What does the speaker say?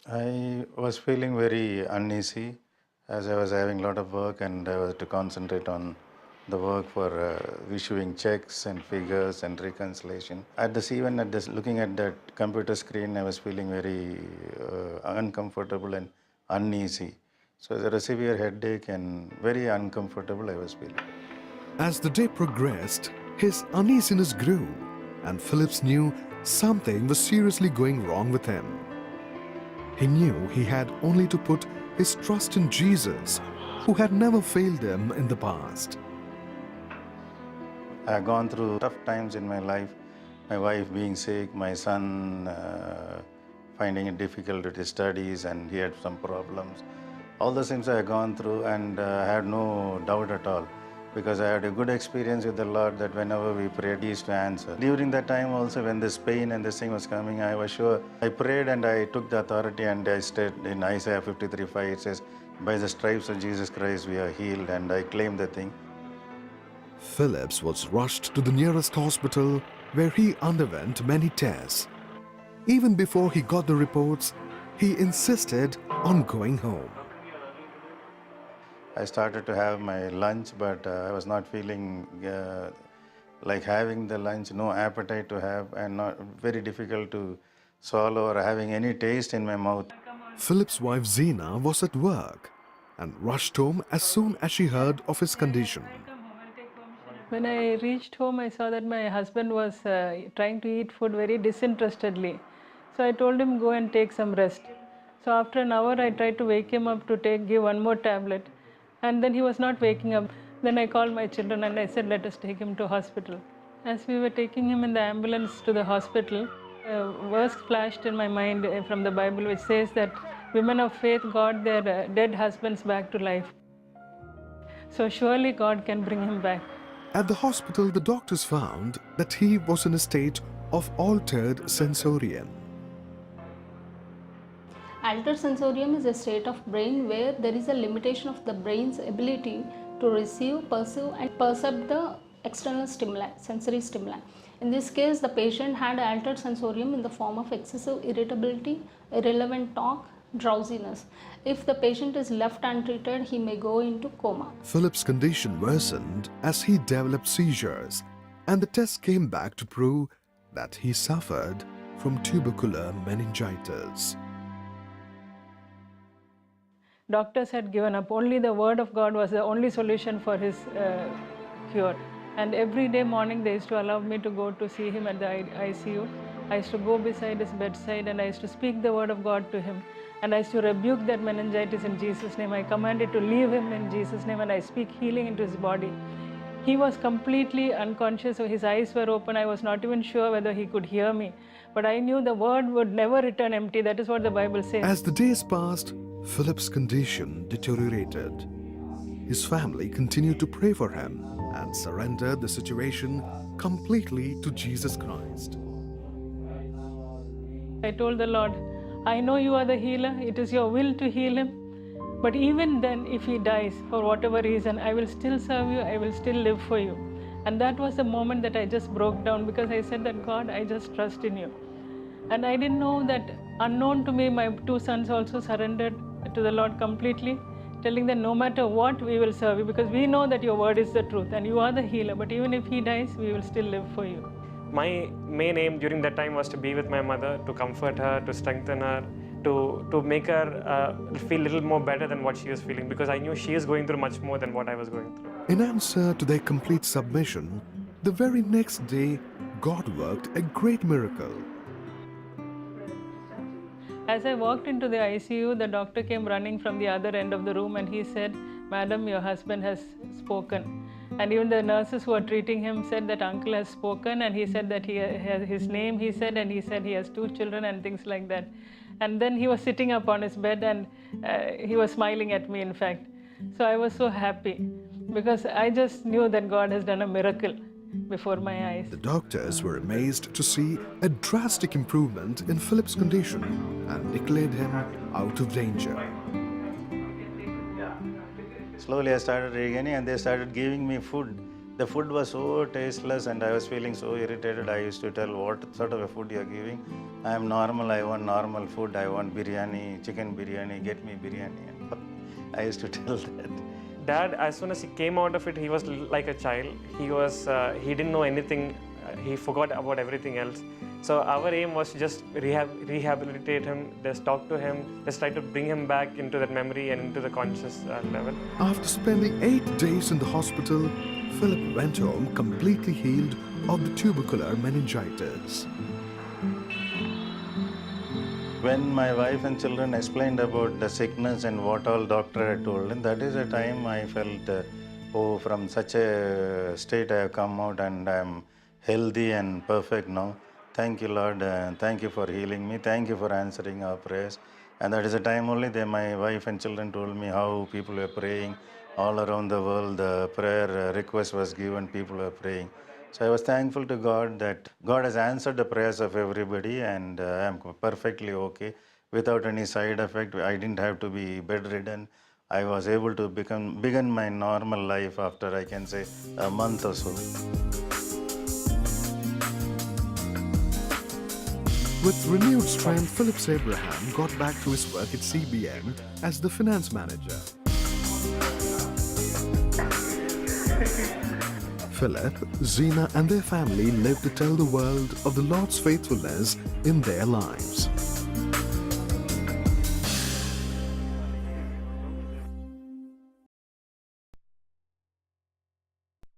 I was feeling very uneasy as I was having a lot of work and I was to concentrate on the work for issuing checks and figures and reconciliation. At this, even at this, looking at that computer screen, I was feeling very uncomfortable and uneasy. So there was a severe headache and very uncomfortable I was feeling. As the day progressed, his uneasiness grew, and Phillips knew something was seriously going wrong with him. He knew he had only to put his trust in Jesus, who had never failed him in the past. I have gone through tough times in my life. My wife being sick, my son finding it difficult with his studies, and he had some problems. All the things I have gone through, and I had no doubt at all, because I had a good experience with the Lord that whenever we prayed, He used to answer. During that time also, when this pain and this thing was coming, I was sure. I prayed and I took the authority and I said in Isaiah 53:5, it says, "By the stripes of Jesus Christ we are healed," and I claimed the thing. Phillips was rushed to the nearest hospital where he underwent many tests. Even before he got the reports, he insisted on going home. I started to have my lunch, but I was not feeling like having the lunch, no appetite to have, and not very difficult to swallow or having any taste in my mouth. Philip's wife Zena was at work and rushed home as soon as she heard of his condition. When I reached home, I saw that my husband was trying to eat food very disinterestedly. So I told him, go and take some rest. So after an hour, I tried to wake him up to give one more tablet. And then he was not waking up. Then I called my children and I said, let us take him to hospital. As we were taking him in the ambulance to the hospital, a verse flashed in my mind from the Bible, which says that women of faith got their dead husbands back to life. So surely God can bring him back. At the hospital, the doctors found that he was in a state of altered sensorium. Altered sensorium is a state of brain where there is a limitation of the brain's ability to receive, perceive and perceive the external stimuli, sensory stimuli. In this case, the patient had altered sensorium in the form of excessive irritability, irrelevant talk, drowsiness. If the patient is left untreated, he may go into coma. Philip's condition worsened as he developed seizures, and the tests came back to prove that he suffered from tubercular meningitis. Doctors had given up. Only the word of God was the only solution for his cure. And every day morning they used to allow me to go to see him at the ICU. I used to go beside his bedside and I used to speak the word of God to him. And I used to rebuke that meningitis in Jesus' name. I commanded to leave him in Jesus' name, and I speak healing into his body. He was completely unconscious, so his eyes were open. I was not even sure whether he could hear me. But I knew the word would never return empty. That is what the Bible says. As the days passed, Philip's condition deteriorated. His family continued to pray for him and surrendered the situation completely to Jesus Christ. I told the Lord, I know you are the healer. It is your will to heal him. But even then, if he dies for whatever reason, I will still serve you. I will still live for you. And that was the moment that I just broke down, because I said that, God, I just trust in you. And I didn't know that unknown to me, my two sons also surrendered to the Lord completely, telling them no matter what, we will serve you, because we know that your word is the truth and you are the healer. But even if he dies, we will still live for you. My main aim during that time was to be with my mother, to comfort her, to strengthen her, to make her feel a little more better than what she was feeling, because I knew she is going through much more than what I was going through. In answer to their complete submission, the very next day, God worked a great miracle. As I walked into the ICU, the doctor came running from the other end of the room and he said, Madam, your husband has spoken. And even the nurses who were treating him said that uncle has spoken, and he said that he has his name, he said, and he said he has 2 children and things like that. And then he was sitting up on his bed and he was smiling at me, in fact. So I was so happy because I just knew that God has done a miracle before my eyes. The doctors were amazed to see a drastic improvement in Philip's condition and declared him out of danger. Slowly I started regaining and they started giving me food. The food was so tasteless and I was feeling so irritated. I used to tell, what sort of a food you are giving? I am normal, I want normal food, I want biryani, chicken biryani, get me biryani. I used to tell that. Dad, as soon as he came out of it, he was like a child. He didn't know anything. He forgot about everything else. So our aim was to just rehabilitate him, just talk to him, just try to bring him back into that memory and into the conscious level. After spending 8 days in the hospital, Philip went home completely healed of the tubercular meningitis. When my wife and children explained about the sickness and what all doctor had told them, that is the time I felt, from such a state I have come out and I am healthy and perfect now. Thank you, Lord. Thank you for healing me. Thank you for answering our prayers. And that is the time only that my wife and children told me how people were praying all around the world. The prayer request was given, people were praying. So I was thankful to God that God has answered the prayers of everybody, and I am perfectly okay without any side effect. I didn't have to be bedridden. I was able to begin my normal life after, I can say, a month or so. With renewed strength, Philip Abraham got back to his work at CBN as the finance manager. Philip, Zina and their family lived to tell the world of the Lord's faithfulness in their lives.